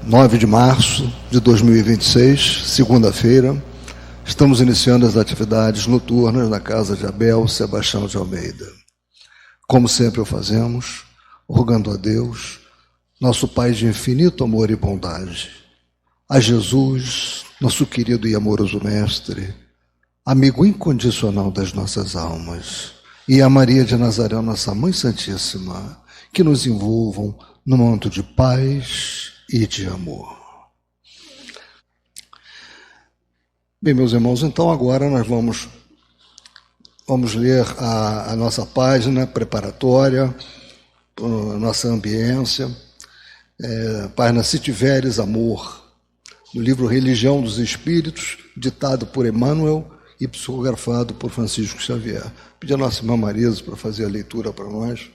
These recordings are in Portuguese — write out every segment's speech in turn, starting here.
9 de março de 2026, segunda-feira. Estamos iniciando as atividades noturnas na casa de Abel Sebastião de Almeida. Como sempre o fazemos, rogando a Deus, nosso Pai de infinito amor e bondade, a Jesus, nosso querido e amoroso Mestre, amigo incondicional das nossas almas, e a Maria de Nazaré, nossa Mãe Santíssima, que nos envolvam num manto de paz e de amor. Bem, meus irmãos, então agora nós vamos ler a nossa página preparatória, a nossa ambiência, página Se Tiveres Amor, do livro Religião dos Espíritos, ditado por Emmanuel e psicografado por Francisco Xavier. Pedir a nossa irmã Marisa para fazer a leitura para nós.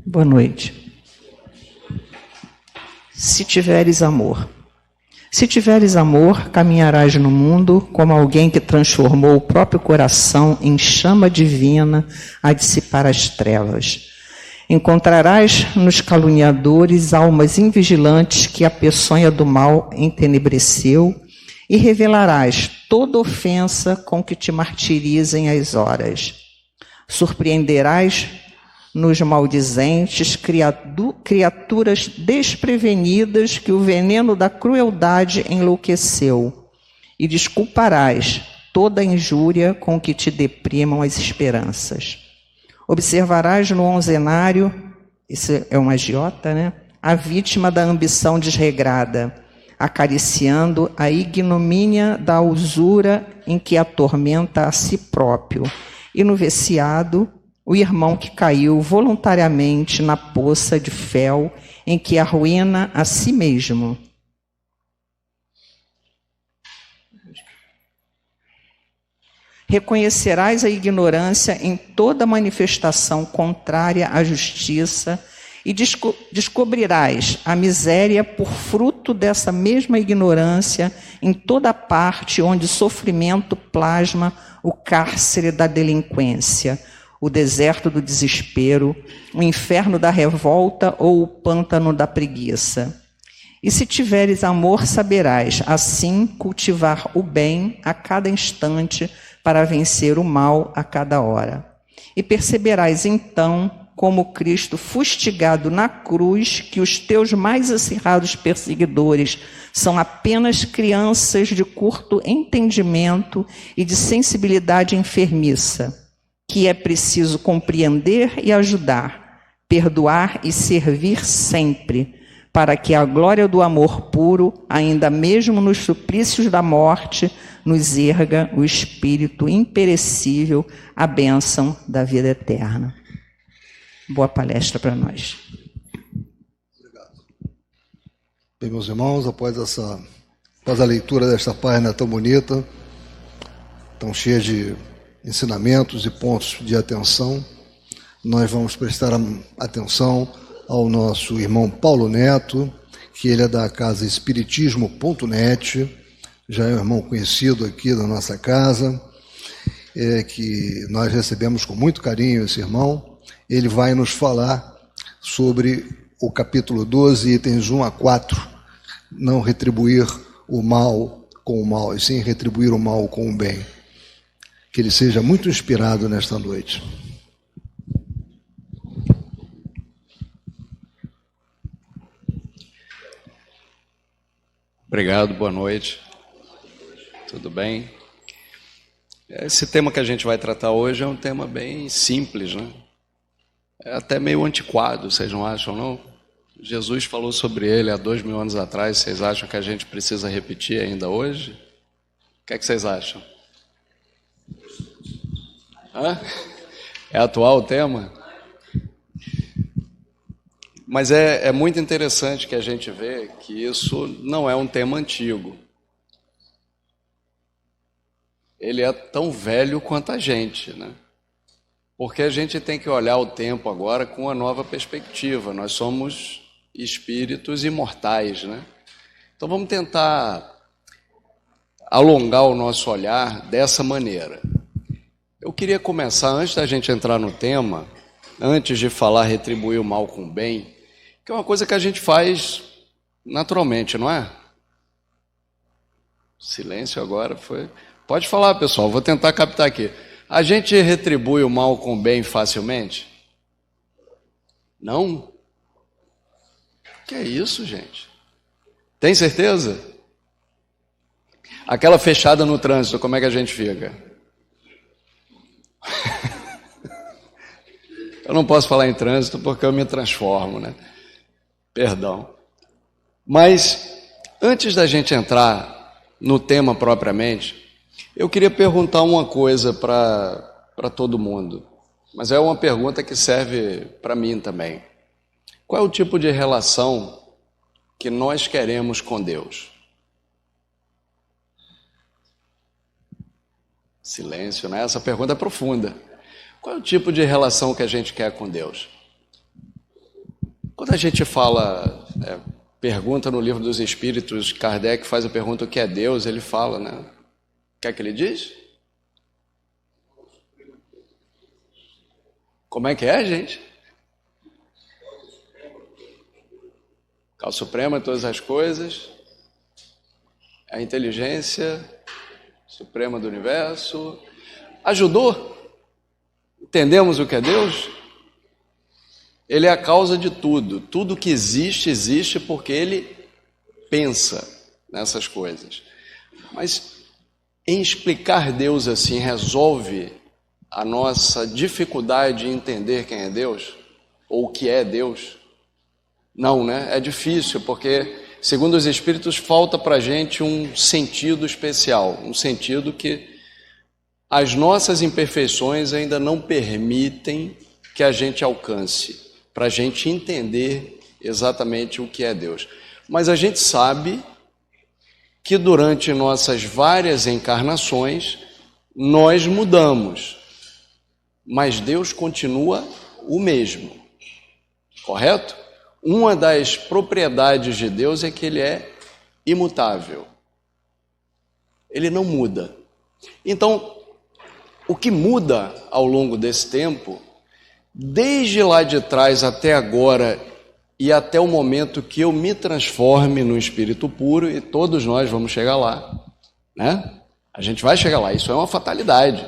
Boa noite. Se tiveres amor. Se tiveres amor, caminharás no mundo como alguém que transformou o próprio coração em chama divina a dissipar as trevas. Encontrarás nos caluniadores almas invigilantes que a peçonha do mal entenebreceu e revelarás toda ofensa com que te martirizem as horas. Surpreenderás nos maldizentes criaturas desprevenidas que o veneno da crueldade enlouqueceu, e desculparás toda a injúria com que te deprimam as esperanças. Observarás no onzenário, esse é um agiota, né? A vítima da ambição desregrada, acariciando a ignomínia da usura em que atormenta a si próprio, e no viciado, o irmão que caiu voluntariamente na poça de fel em que arruína a si mesmo. Reconhecerás a ignorância em toda manifestação contrária à justiça e descobrirás a miséria por fruto dessa mesma ignorância em toda parte onde sofrimento plasma o cárcere da delinquência, o deserto do desespero, o inferno da revolta ou o pântano da preguiça. E se tiveres amor, saberás, assim, cultivar o bem a cada instante para vencer o mal a cada hora. E perceberás, então, como Cristo, fustigado na cruz, que os teus mais acirrados perseguidores são apenas crianças de curto entendimento e de sensibilidade enfermiça, que é preciso compreender e ajudar, perdoar e servir sempre, para que a glória do amor puro, ainda mesmo nos suplícios da morte, nos erga o espírito imperecível, a bênção da vida eterna. Boa palestra para nós. Obrigado. Bem, meus irmãos, após a leitura desta página tão bonita, tão cheia de ensinamentos e pontos de atenção, nós vamos prestar atenção ao nosso irmão Paulo Neto, que ele é da casa espiritismo.net, já é um irmão conhecido aqui da nossa casa, que nós recebemos com muito carinho esse irmão. Ele vai nos falar sobre o capítulo 12, itens 1 a 4, não retribuir o mal com o mal, e sim retribuir o mal com o bem. Que ele seja muito inspirado nesta noite. Obrigado, boa noite. Tudo bem? Esse tema que a gente vai tratar hoje é um tema bem simples, né? É até meio antiquado, vocês não acham, não? Jesus falou sobre ele há 2000 anos atrás, vocês acham que a gente precisa repetir ainda hoje? O que é que vocês acham? É atual o tema? Mas é muito interessante que a gente vê que isso não é um tema antigo. Ele é tão velho quanto a gente, né? Porque a gente tem que olhar o tempo agora com uma nova perspectiva. Nós somos espíritos imortais, né? Então vamos tentar alongar o nosso olhar dessa maneira. Eu queria começar, antes da gente entrar no tema, antes de falar retribuir o mal com o bem, que é uma coisa que a gente faz naturalmente, não é? Silêncio agora foi... Pode falar, pessoal, vou tentar captar aqui. A gente retribui o mal com o bem facilmente? Não? Que é isso, gente? Tem certeza? Aquela fechada no trânsito, como é que a gente fica? Eu não posso falar em trânsito porque eu me transformo, né? Perdão. Mas, antes da gente entrar no tema propriamente, eu queria perguntar uma coisa para todo mundo. Mas é uma pergunta que serve para mim também. Qual é o tipo de relação que nós queremos com Deus? Silêncio, né? Essa pergunta é profunda. Qual é o tipo de relação que a gente quer com Deus? Quando a gente fala, pergunta no Livro dos Espíritos, Kardec faz a pergunta o que é Deus, ele fala, né? O que é que ele diz? Como é que é, gente? É o Supremo de todas as coisas, a inteligência suprema do universo. Ajudou? Entendemos o que é Deus? Ele é a causa de tudo. Tudo que existe, existe porque ele pensa nessas coisas. Mas em explicar Deus assim, resolve a nossa dificuldade de entender quem é Deus? Ou o que é Deus? Não, né? É difícil, porque, segundo os Espíritos, falta para a gente um sentido especial, um sentido que as nossas imperfeições ainda não permitem que a gente alcance, para a gente entender exatamente o que é Deus. Mas a gente sabe que durante nossas várias encarnações, nós mudamos, mas Deus continua o mesmo, correto? Uma das propriedades de Deus é que ele é imutável. Ele não muda. Então, o que muda ao longo desse tempo, desde lá de trás até agora e até o momento que eu me transforme no espírito puro, e todos nós vamos chegar lá, né? A gente vai chegar lá, isso é uma fatalidade.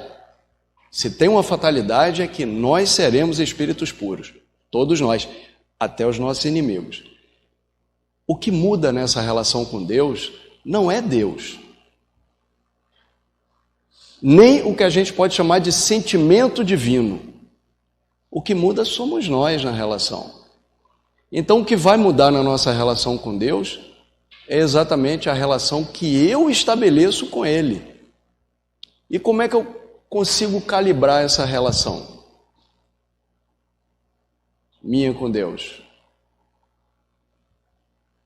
Se tem uma fatalidade é que nós seremos espíritos puros, todos nós, até os nossos inimigos. O que muda nessa relação com Deus não é Deus, nem o que a gente pode chamar de sentimento divino. O que muda somos nós na relação. Então, o que vai mudar na nossa relação com Deus é exatamente a relação que eu estabeleço com Ele. E como é que eu consigo calibrar essa relação minha com Deus?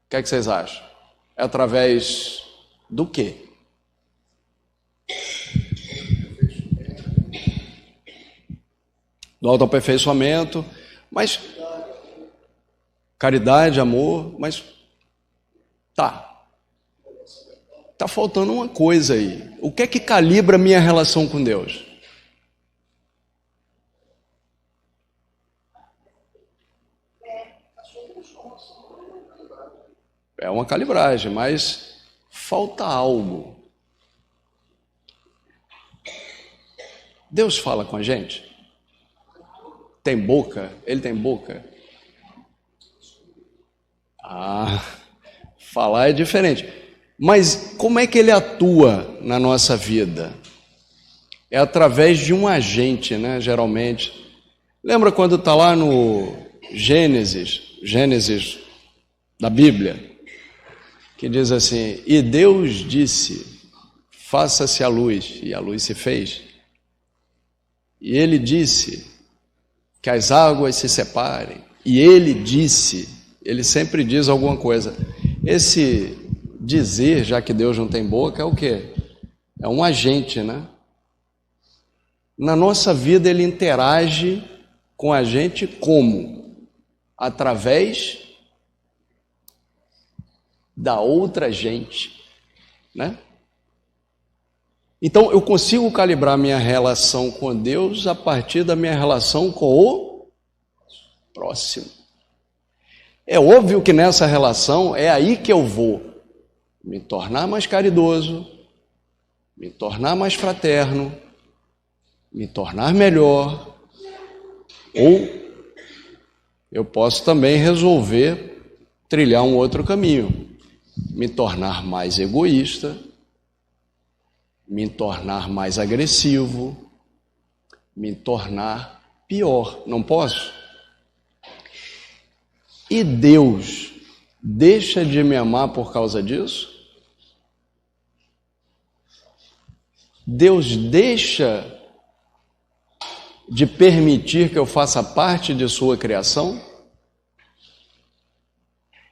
O que é que vocês acham? É através do quê? Do autoaperfeiçoamento, mas caridade, amor, mas tá faltando uma coisa aí. O que é que calibra a minha relação com Deus? É uma calibragem, mas falta algo. Deus fala com a gente? Tem boca? Ele tem boca? Falar é diferente. Mas como é que ele atua na nossa vida? É através de um agente, né? Geralmente. Lembra quando está lá no Gênesis da Bíblia, que diz assim: e Deus disse, faça-se a luz, e a luz se fez. E ele disse que as águas se separem, e ele disse, ele sempre diz alguma coisa. Esse dizer, já que Deus não tem boca, é o quê? É um agente, né? Na nossa vida ele interage com a gente como? Através da outra gente, né? Então, eu consigo calibrar minha relação com Deus a partir da minha relação com o próximo. É óbvio que nessa relação é aí que eu vou me tornar mais caridoso, me tornar mais fraterno, me tornar melhor, ou eu posso também resolver trilhar um outro caminho, me tornar mais egoísta, me tornar mais agressivo, me tornar pior. Não posso? E Deus deixa de me amar por causa disso? Deus deixa de permitir que eu faça parte de sua criação?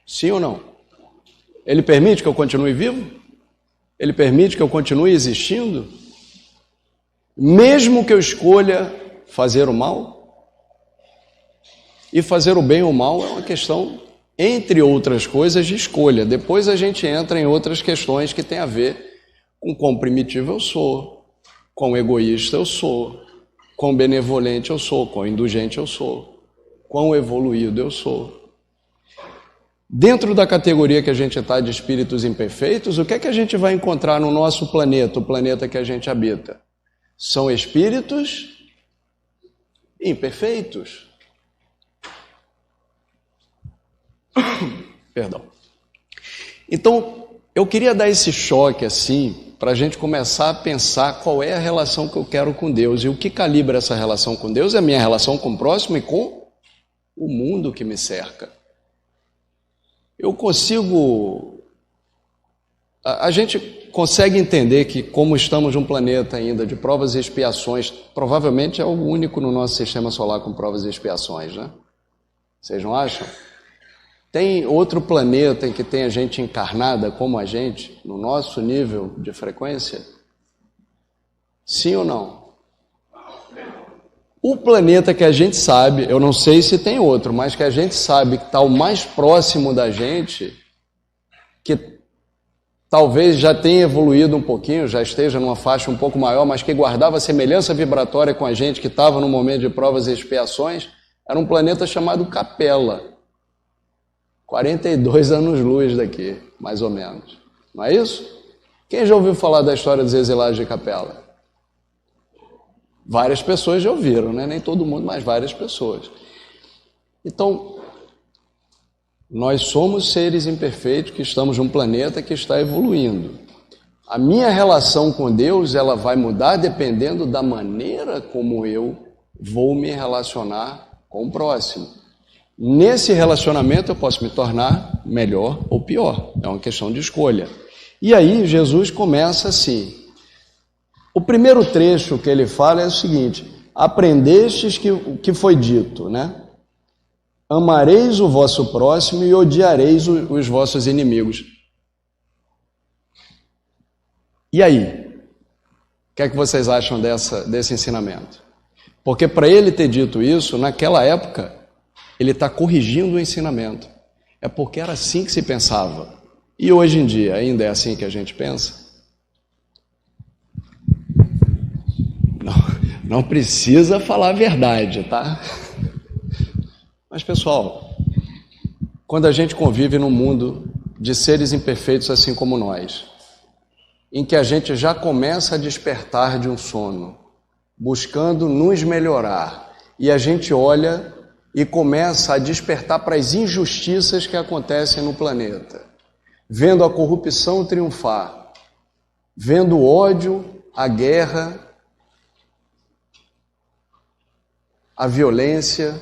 Sim ou não? Ele permite que eu continue vivo? Ele permite que eu continue existindo? Mesmo que eu escolha fazer o mal? E fazer o bem ou o mal é uma questão, entre outras coisas, de escolha. Depois a gente entra em outras questões que têm a ver com quão primitivo eu sou, quão egoísta eu sou, quão benevolente eu sou, quão indulgente eu sou, quão evoluído eu sou. Dentro da categoria que a gente está de espíritos imperfeitos, o que é que a gente vai encontrar no nosso planeta, o planeta que a gente habita? São espíritos imperfeitos. Perdão. Então, eu queria dar esse choque assim, para a gente começar a pensar qual é a relação que eu quero com Deus. E o que calibra essa relação com Deus é a minha relação com o próximo e com o mundo que me cerca. Eu consigo... A gente consegue entender que, como estamos num planeta ainda de provas e expiações, provavelmente é o único no nosso sistema solar com provas e expiações, né? Vocês não acham? Tem outro planeta em que tem a gente encarnada como a gente, no nosso nível de frequência? Sim ou não? O planeta que a gente sabe, eu não sei se tem outro, mas que a gente sabe que está o mais próximo da gente, que talvez já tenha evoluído um pouquinho, já esteja numa faixa um pouco maior, mas que guardava semelhança vibratória com a gente, que estava no momento de provas e expiações, era um planeta chamado Capela. 42 anos-luz daqui, mais ou menos. Não é isso? Quem já ouviu falar da história dos exilados de Capela? Várias pessoas já ouviram, né? Nem todo mundo, mas várias pessoas. Então, nós somos seres imperfeitos que estamos num planeta que está evoluindo. A minha relação com Deus, ela vai mudar dependendo da maneira como eu vou me relacionar com o próximo. Nesse relacionamento eu posso me tornar melhor ou pior. É uma questão de escolha. E aí Jesus começa assim. O primeiro trecho que ele fala é o seguinte: aprendestes o que foi dito, né? Amareis o vosso próximo e odiareis os vossos inimigos. E aí? O que é que vocês acham desse ensinamento? Porque para ele ter dito isso, naquela época, ele está corrigindo o ensinamento. É porque era assim que se pensava. E hoje em dia, ainda é assim que a gente pensa? Não precisa falar a verdade, tá? Mas, pessoal, quando a gente convive num mundo de seres imperfeitos assim como nós, em que a gente já começa a despertar de um sono, buscando nos melhorar, e a gente olha e começa a despertar para as injustiças que acontecem no planeta, vendo a corrupção triunfar, vendo o ódio, a guerra, a violência,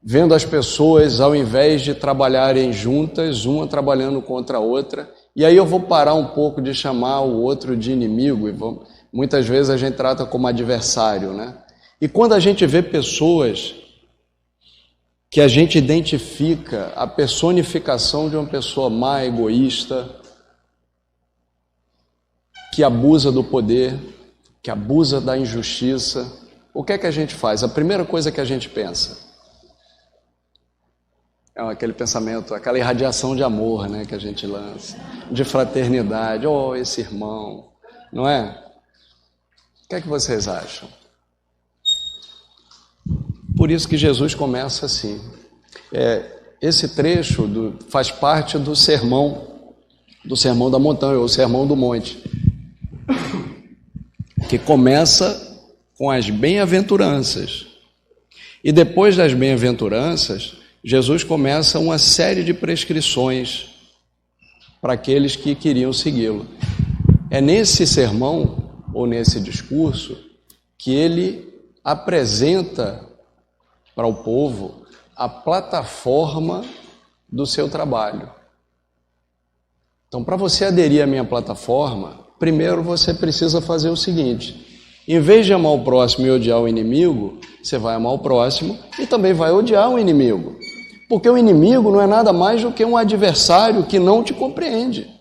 vendo as pessoas, ao invés de trabalharem juntas, uma trabalhando contra a outra, e aí eu vou parar um pouco de chamar o outro de inimigo, muitas vezes a gente trata como adversário, né? E quando a gente vê pessoas que a gente identifica a personificação de uma pessoa má, egoísta, que abusa do poder, que abusa da injustiça, o que é que a gente faz? A primeira coisa que a gente pensa é aquele pensamento, aquela irradiação de amor, né, que a gente lança, de fraternidade. Oh, esse irmão, Não é? O que é que vocês acham? Por isso que Jesus começa assim. Esse trecho faz parte do sermão da montanha, ou sermão do monte, que começa com as bem-aventuranças. E depois das bem-aventuranças, Jesus começa uma série de prescrições para aqueles que queriam segui-lo. É nesse sermão, ou nesse discurso, que ele apresenta para o povo a plataforma do seu trabalho. Então, para você aderir à minha plataforma, primeiro você precisa fazer o seguinte: em vez de amar o próximo e odiar o inimigo, você vai amar o próximo e também vai odiar o inimigo. Porque o inimigo não é nada mais do que um adversário que não te compreende.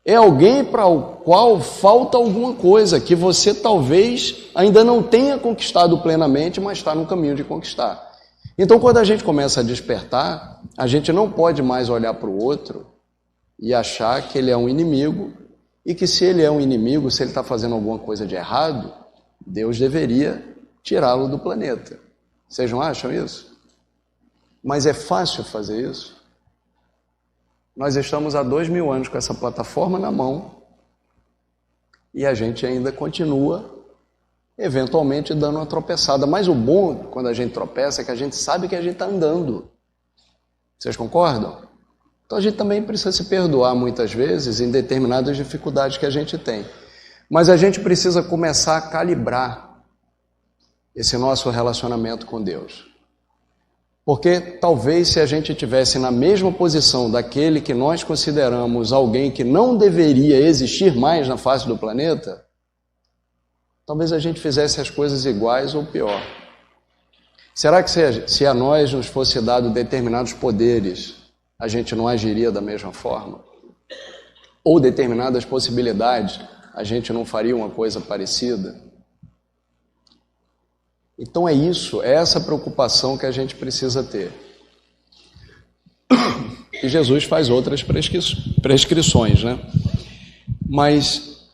É alguém para o qual falta alguma coisa que você talvez ainda não tenha conquistado plenamente, mas está no caminho de conquistar. Então, quando a gente começa a despertar, a gente não pode mais olhar para o outro e achar que ele é um inimigo, e que se ele é um inimigo, se ele está fazendo alguma coisa de errado, Deus deveria tirá-lo do planeta. Vocês não acham isso? Mas é fácil fazer isso? Nós estamos há 2000 anos com essa plataforma na mão e a gente ainda continua, eventualmente, dando uma tropeçada. Mas o bom, quando a gente tropeça, é que a gente sabe que a gente está andando. Vocês concordam? Então a gente também precisa se perdoar muitas vezes em determinadas dificuldades que a gente tem. Mas a gente precisa começar a calibrar esse nosso relacionamento com Deus. Porque talvez se a gente estivesse na mesma posição daquele que nós consideramos alguém que não deveria existir mais na face do planeta, talvez a gente fizesse as coisas iguais ou pior. Será que se a nós nos fosse dado determinados poderes, a gente não agiria da mesma forma? Ou determinadas possibilidades, a gente não faria uma coisa parecida? Então é essa preocupação que a gente precisa ter. E Jesus faz outras prescrições, né? Mas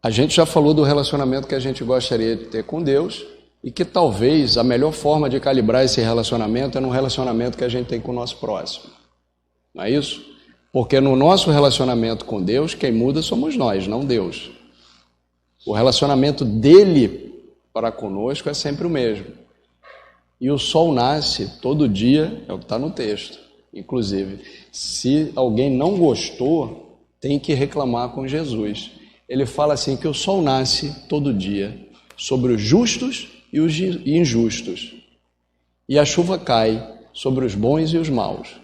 a gente já falou do relacionamento que a gente gostaria de ter com Deus e que talvez a melhor forma de calibrar esse relacionamento é no relacionamento que a gente tem com o nosso próximo. Não é isso? Porque no nosso relacionamento com Deus, quem muda somos nós, não Deus. O relacionamento dele para conosco é sempre o mesmo. E o sol nasce todo dia, é o que está no texto. Inclusive, se alguém não gostou, tem que reclamar com Jesus. Ele fala assim que o sol nasce todo dia sobre os justos e os injustos. E a chuva cai sobre os bons e os maus.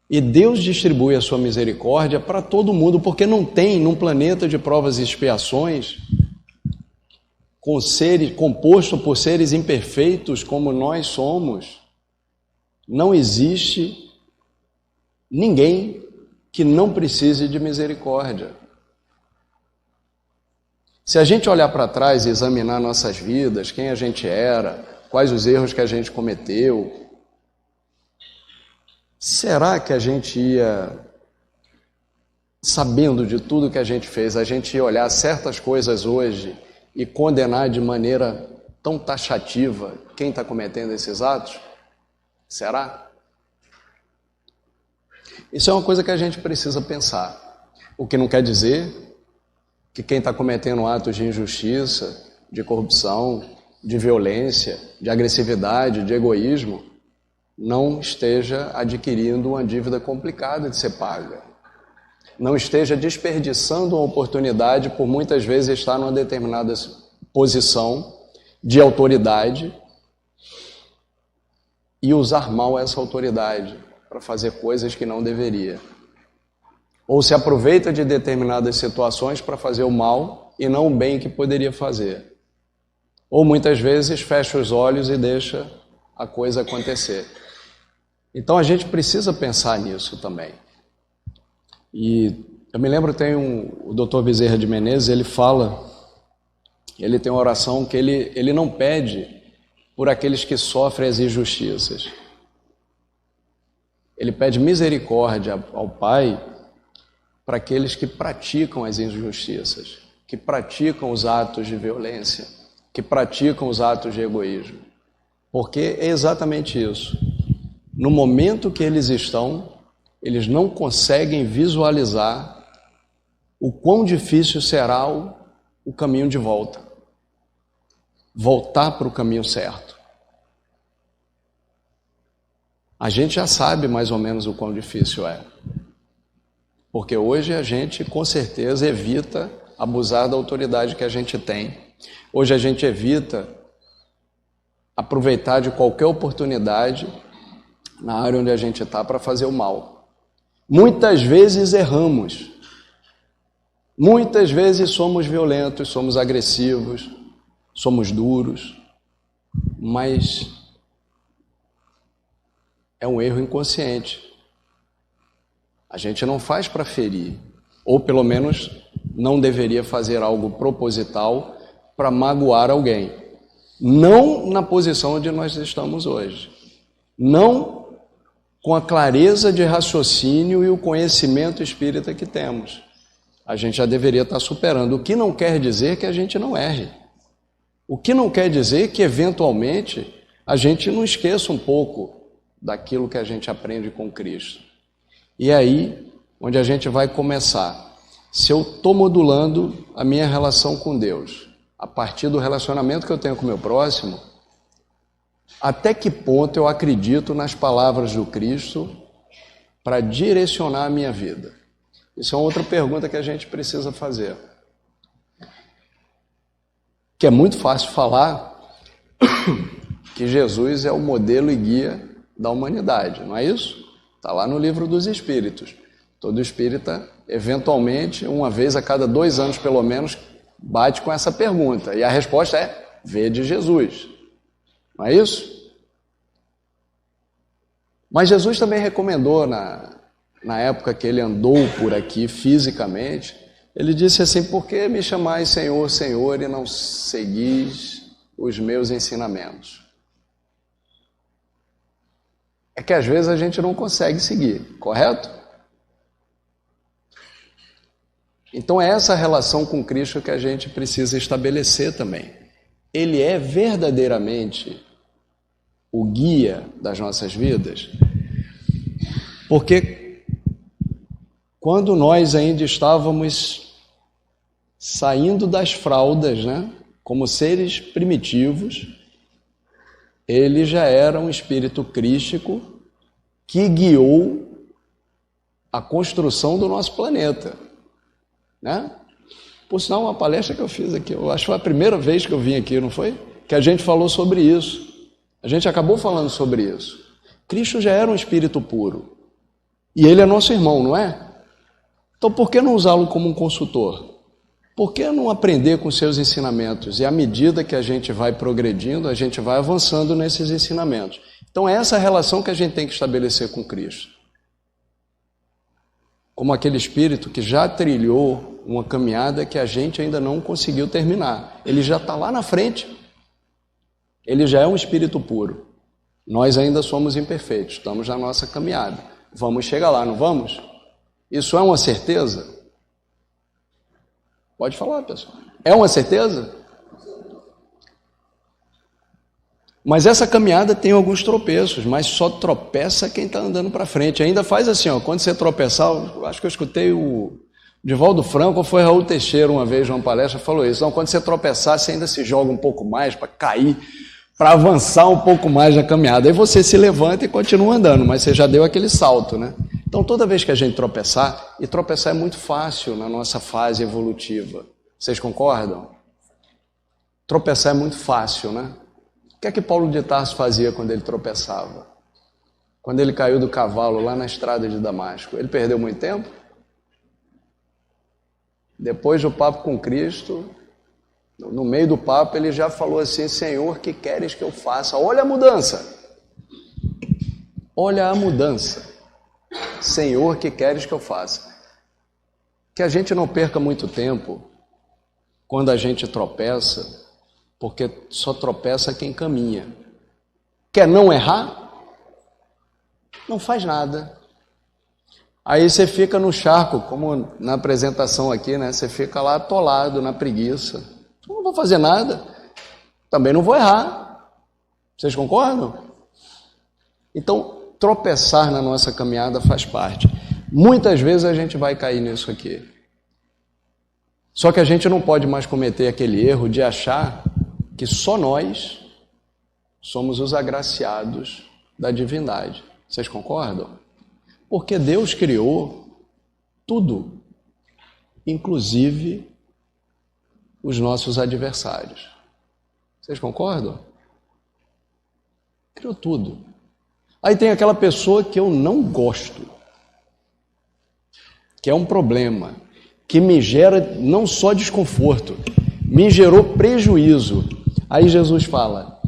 E Deus distribui a sua misericórdia para todo mundo, porque não tem num planeta de provas e expiações, composto por seres imperfeitos como nós somos, não existe ninguém que não precise de misericórdia. Se a gente olhar para trás e examinar nossas vidas, quem a gente era, quais os erros que a gente cometeu, será que a gente ia, sabendo de tudo que a gente fez, a gente ia olhar certas coisas hoje e condenar de maneira tão taxativa quem está cometendo esses atos? Será? Isso é uma coisa que a gente precisa pensar. O que não quer dizer que quem está cometendo atos de injustiça, de corrupção, de violência, de agressividade, de egoísmo, não esteja adquirindo uma dívida complicada de ser paga. Não esteja desperdiçando uma oportunidade por muitas vezes estar numa determinada posição de autoridade e usar mal essa autoridade para fazer coisas que não deveria. Ou se aproveita de determinadas situações para fazer o mal e não o bem que poderia fazer. Ou muitas vezes fecha os olhos e deixa a coisa acontecer. Então a gente precisa pensar nisso também. E eu me lembro, tem o Dr. Bezerra de Menezes, ele tem uma oração que ele não pede por aqueles que sofrem as injustiças. Ele pede misericórdia ao Pai para aqueles que praticam as injustiças, que praticam os atos de violência, que praticam os atos de egoísmo. Porque é exatamente isso. No momento que eles estão, eles não conseguem visualizar o quão difícil será o caminho de volta. Voltar para o caminho certo. A gente já sabe mais ou menos o quão difícil é. Porque hoje a gente, com certeza, evita abusar da autoridade que a gente tem. Hoje a gente evita aproveitar de qualquer oportunidade na área onde a gente está para fazer o mal. Muitas vezes erramos. Muitas vezes somos violentos, somos agressivos, somos duros, mas é um erro inconsciente. A gente não faz para ferir, ou pelo menos não deveria fazer algo proposital para magoar alguém. Não na posição onde nós estamos hoje. Não com a clareza de raciocínio e o conhecimento espírita que temos. A gente já deveria estar superando. O que não quer dizer que a gente não erre. O que não quer dizer que, eventualmente, a gente não esqueça um pouco daquilo que a gente aprende com Cristo. E é aí onde a gente vai começar. Se eu estou modulando a minha relação com Deus, a partir do relacionamento que eu tenho com o meu próximo, até que ponto eu acredito nas palavras do Cristo para direcionar a minha vida? Isso é uma outra pergunta que a gente precisa fazer. Que é muito fácil falar que Jesus é o modelo e guia da humanidade, não é isso? Está lá no Livro dos Espíritos. Todo espírita, eventualmente, uma vez a cada 2 anos pelo menos, bate com essa pergunta. E a resposta é: vede Jesus. Não é isso? Mas Jesus também recomendou, na época que ele andou por aqui fisicamente, ele disse assim: por que me chamais Senhor, Senhor, e não seguis os meus ensinamentos? É que às vezes a gente não consegue seguir, correto? Então é essa relação com Cristo que a gente precisa estabelecer também. Ele é verdadeiramente o guia das nossas vidas, porque quando nós ainda estávamos saindo das fraldas, né, como seres primitivos, ele já era um espírito crístico que guiou a construção do nosso planeta, né? Por sinal, uma palestra que eu fiz aqui, eu acho que foi a primeira vez que eu vim aqui, não foi? Que a gente falou sobre isso. A gente acabou falando sobre isso. Cristo já era um espírito puro. E ele é nosso irmão, não é? Então por que não usá-lo como um consultor? Por que não aprender com seus ensinamentos? E à medida que a gente vai progredindo, a gente vai avançando nesses ensinamentos. Então é essa relação que a gente tem que estabelecer com Cristo. Como aquele espírito que já trilhou uma caminhada que a gente ainda não conseguiu terminar. Ele já está lá na frente. Ele já é um espírito puro. Nós ainda somos imperfeitos, estamos na nossa caminhada. Vamos chegar lá, não vamos? Isso é uma certeza? Pode falar, pessoal. É uma certeza? Mas essa caminhada tem alguns tropeços, mas só tropeça quem está andando para frente. Ainda faz assim, ó, quando você tropeçar, acho que eu escutei o Divaldo Franco, ou foi Raul Teixeira uma vez numa palestra, falou isso. Então, quando você tropeçar, você ainda se joga um pouco mais para cair, para avançar um pouco mais na caminhada. Aí você se levanta e continua andando, mas você já deu aquele salto, né? Então, toda vez que a gente tropeçar, e tropeçar é muito fácil na nossa fase evolutiva. Vocês concordam? Tropeçar é muito fácil, né? O que é que Paulo de Tarso fazia quando ele tropeçava? Quando ele caiu do cavalo lá na estrada de Damasco, ele perdeu muito tempo? Depois do papo com Cristo, no meio do papo, ele já falou assim: Senhor, que queres que eu faça? Olha a mudança. Olha a mudança. Senhor, que queres que eu faça? Que a gente não perca muito tempo quando a gente tropeça, porque só tropeça quem caminha. Quer não errar? Não faz nada. Aí você fica no charco, como na apresentação aqui, né? Você fica lá atolado na preguiça. Eu não vou fazer nada, também não vou errar. Vocês concordam? Então, tropeçar na nossa caminhada faz parte. Muitas vezes a gente vai cair nisso aqui. Só que a gente não pode mais cometer aquele erro de achar que só nós somos os agraciados da divindade. Vocês concordam? Porque Deus criou tudo, inclusive os nossos adversários. Vocês concordam? Criou tudo. Aí tem aquela pessoa que eu não gosto, que é um problema, que me gera não só desconforto, me gerou prejuízo. Aí Jesus fala,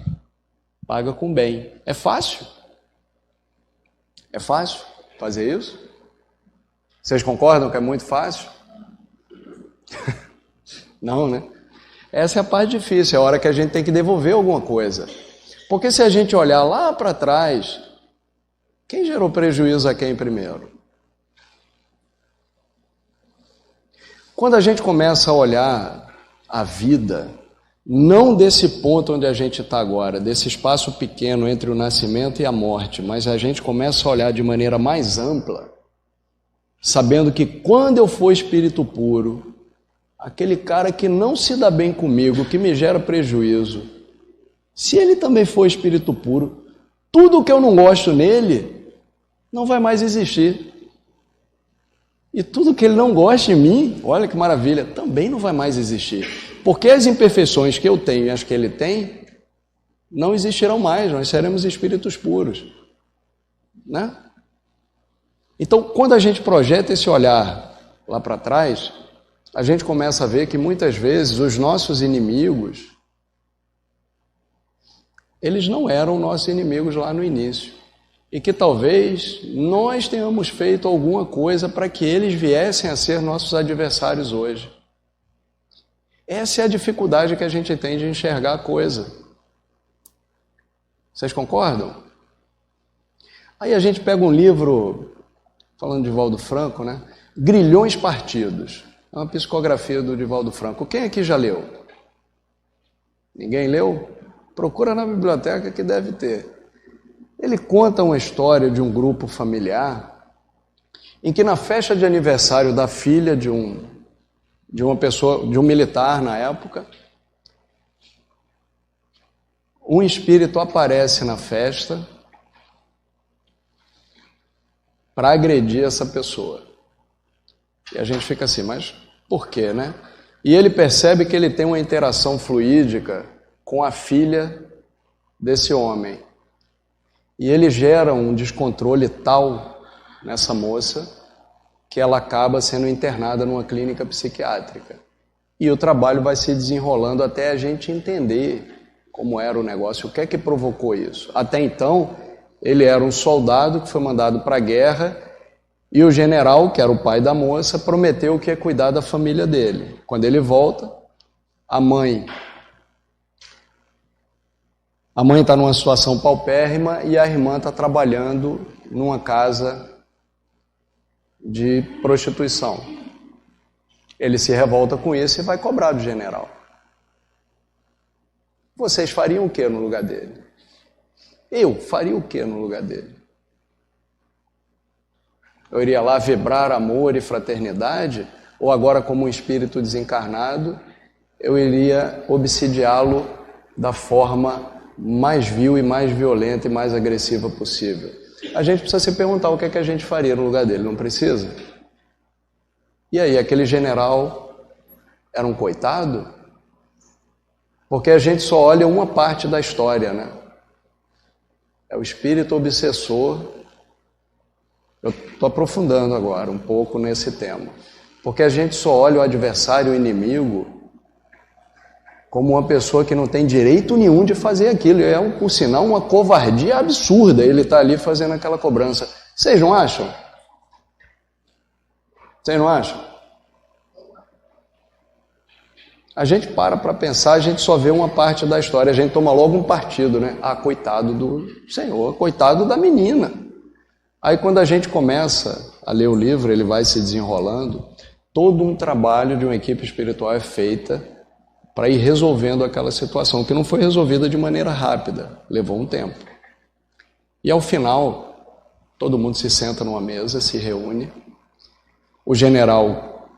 paga com bem. É fácil? É fácil fazer isso? Vocês concordam que é muito fácil? Não, né? Essa é a parte difícil, é a hora que a gente tem que devolver alguma coisa. Porque se a gente olhar lá para trás, quem gerou prejuízo a quem primeiro? Quando a gente começa a olhar a vida, não desse ponto onde a gente está agora, desse espaço pequeno entre o nascimento e a morte, mas a gente começa a olhar de maneira mais ampla, sabendo que quando eu for espírito puro, aquele cara que não se dá bem comigo, que me gera prejuízo, se ele também for espírito puro, tudo que eu não gosto nele não vai mais existir. E tudo que ele não gosta em mim, olha que maravilha, também não vai mais existir. Porque as imperfeições que eu tenho e as que ele tem, não existirão mais, nós seremos espíritos puros. Né? Então, quando a gente projeta esse olhar lá para trás, a gente começa a ver que muitas vezes os nossos inimigos, eles não eram nossos inimigos lá no início. E que talvez nós tenhamos feito alguma coisa para que eles viessem a ser nossos adversários hoje. Essa é a dificuldade que a gente tem de enxergar a coisa. Vocês concordam? Aí a gente pega um livro, falando de Divaldo Franco, né? Grilhões Partidos. É uma psicografia do Divaldo Franco. Quem aqui já leu? Ninguém leu? Procura na biblioteca que deve ter. Ele conta uma história de um grupo familiar em que na festa de aniversário da filha de uma pessoa, de um militar na época, um espírito aparece na festa para agredir essa pessoa. E a gente fica assim, mas por quê, né? E ele percebe que ele tem uma interação fluídica com a filha desse homem. E ele gera um descontrole tal nessa moça que ela acaba sendo internada numa clínica psiquiátrica. E o trabalho vai se desenrolando até a gente entender como era o negócio, o que é que provocou isso. Até então, ele era um soldado que foi mandado para a guerra e o general, que era o pai da moça, prometeu que ia cuidar da família dele. Quando ele volta, a mãe está numa situação paupérrima e a irmã está trabalhando numa casa de prostituição. Ele se revolta com isso e vai cobrar do general. Vocês fariam o que no lugar dele? Eu faria o que no lugar dele? Eu iria lá vibrar amor e fraternidade? Ou agora, como um espírito desencarnado, eu iria obsidiá-lo da forma mais vil e mais violenta e mais agressiva possível? A gente precisa se perguntar o que é que a gente faria no lugar dele, não precisa? E aí, aquele general era um coitado? Porque a gente só olha uma parte da história, né? É o espírito obsessor. Eu estou aprofundando agora um pouco nesse tema. Porque a gente só olha o adversário, o inimigo, como uma pessoa que não tem direito nenhum de fazer aquilo. É, por sinal, uma covardia absurda ele estar ali fazendo aquela cobrança. Vocês não acham? Vocês não acham? A gente para pensar, a gente só vê uma parte da história, a gente toma logo um partido, né? Ah, coitado do senhor, coitado da menina. Aí quando a gente começa a ler o livro, ele vai se desenrolando, todo um trabalho de uma equipe espiritual é feita para ir resolvendo aquela situação, que não foi resolvida de maneira rápida, levou um tempo. E ao final, todo mundo se senta numa mesa, se reúne, o general,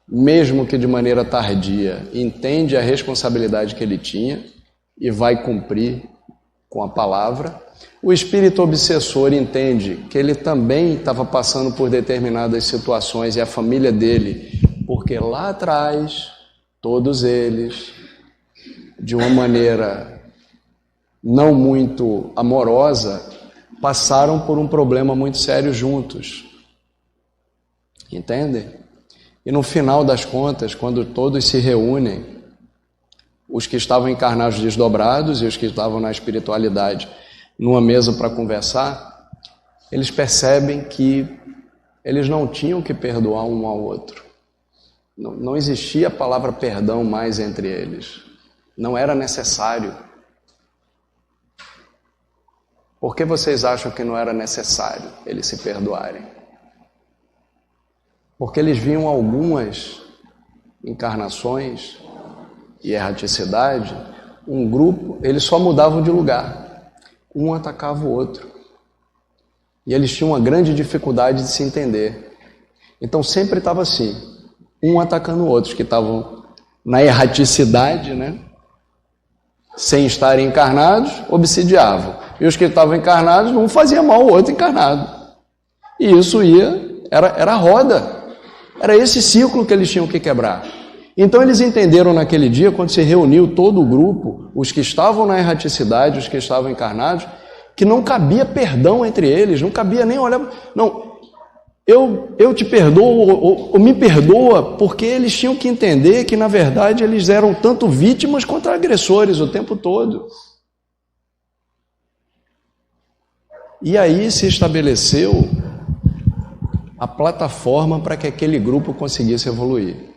mesmo que de maneira tardia, entende a responsabilidade que ele tinha e vai cumprir com a palavra. O espírito obsessor entende que ele também estava passando por determinadas situações e a família dele, porque lá atrás, todos eles, de uma maneira não muito amorosa, passaram por um problema muito sério juntos. Entendem? E no final das contas, quando todos se reúnem, os que estavam encarnados desdobrados e os que estavam na espiritualidade numa mesa para conversar, eles percebem que eles não tinham que perdoar um ao outro. Não existia a palavra perdão mais entre eles. Não era necessário. Por que vocês acham que não era necessário eles se perdoarem? Porque eles viam algumas encarnações e erraticidade, um grupo, eles só mudavam de lugar. Um atacava o outro. E eles tinham uma grande dificuldade de se entender. Então sempre estava assim, um atacando o outro, os que estavam na erraticidade, né? Sem estarem encarnados, obsidiavam. E os que estavam encarnados, um fazia mal ao outro encarnado. E isso era a roda. Era esse ciclo que eles tinham que quebrar. Então eles entenderam naquele dia, quando se reuniu todo o grupo, os que estavam na erraticidade, os que estavam encarnados, que não cabia perdão entre eles, não cabia nem olhar... Não, eu te perdoo, ou me perdoa, porque eles tinham que entender que, na verdade, eles eram tanto vítimas quanto agressores o tempo todo. E aí se estabeleceu a plataforma para que aquele grupo conseguisse evoluir.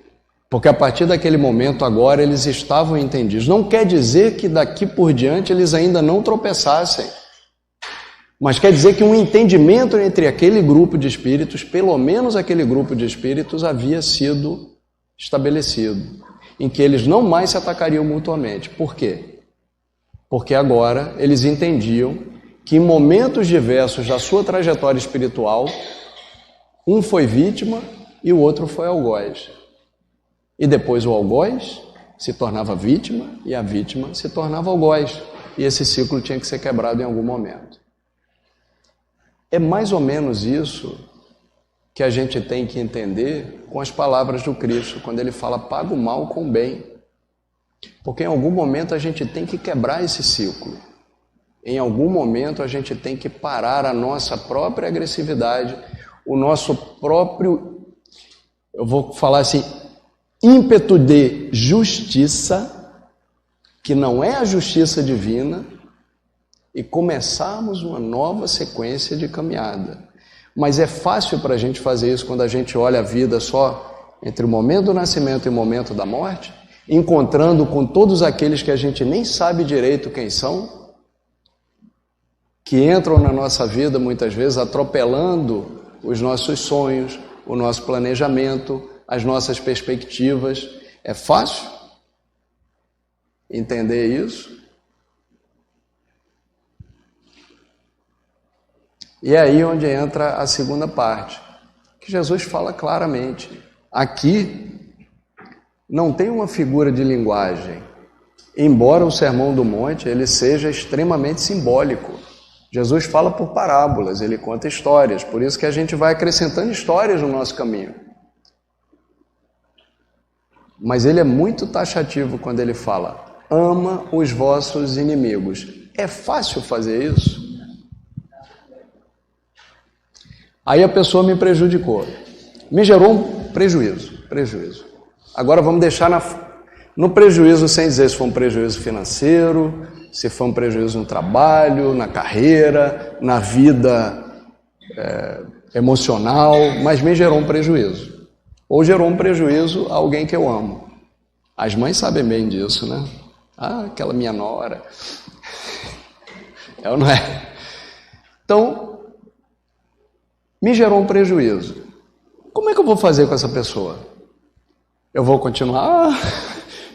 Porque a partir daquele momento agora eles estavam entendidos. Não quer dizer que daqui por diante eles ainda não tropeçassem. Mas quer dizer que um entendimento entre aquele grupo de espíritos, pelo menos aquele grupo de espíritos, havia sido estabelecido. Em que eles não mais se atacariam mutuamente. Por quê? Porque agora eles entendiam que em momentos diversos da sua trajetória espiritual, um foi vítima e o outro foi algoz. E depois o algoz se tornava vítima e a vítima se tornava algoz. E esse ciclo tinha que ser quebrado em algum momento. É mais ou menos isso que a gente tem que entender com as palavras do Cristo, quando ele fala, paga o mal com o bem. Porque em algum momento a gente tem que quebrar esse ciclo. Em algum momento a gente tem que parar a nossa própria agressividade, o nosso próprio, eu vou falar assim, ímpeto de justiça, que não é a justiça divina, e começarmos uma nova sequência de caminhada. Mas é fácil para a gente fazer isso quando a gente olha a vida só entre o momento do nascimento e o momento da morte, encontrando com todos aqueles que a gente nem sabe direito quem são, que entram na nossa vida muitas vezes atropelando os nossos sonhos, o nosso planejamento, as nossas perspectivas. É fácil entender isso? E é aí onde entra a segunda parte, que Jesus fala claramente. Aqui não tem uma figura de linguagem, embora o Sermão do Monte ele seja extremamente simbólico. Jesus fala por parábolas, ele conta histórias, por isso que a gente vai acrescentando histórias no nosso caminho. Mas ele é muito taxativo quando ele fala, ama os vossos inimigos. É fácil fazer isso? Aí a pessoa me prejudicou, me gerou um prejuízo. Agora vamos deixar no prejuízo, sem dizer se foi um prejuízo financeiro, se foi um prejuízo no trabalho, na carreira, na vida emocional, mas me gerou um prejuízo. Ou gerou um prejuízo a alguém que eu amo. As mães sabem bem disso, né? Ah, aquela minha nora. É ou não é? Então, me gerou um prejuízo. Como é que eu vou fazer com essa pessoa? Eu vou continuar,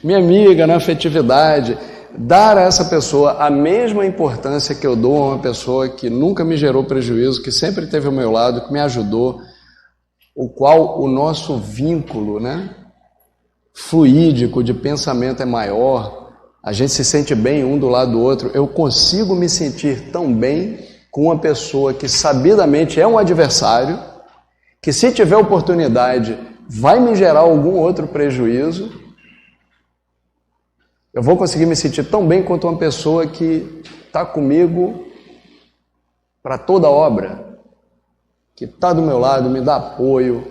minha amiga, na afetividade, dar a essa pessoa a mesma importância que eu dou a uma pessoa que nunca me gerou prejuízo, que sempre esteve ao meu lado, que me ajudou, o qual o nosso vínculo, né, fluídico de pensamento é maior, a gente se sente bem um do lado do outro. Eu consigo me sentir tão bem com uma pessoa que sabidamente é um adversário, que se tiver oportunidade vai me gerar algum outro prejuízo. Eu vou conseguir me sentir tão bem quanto uma pessoa que está comigo para toda obra, que está do meu lado, me dá apoio,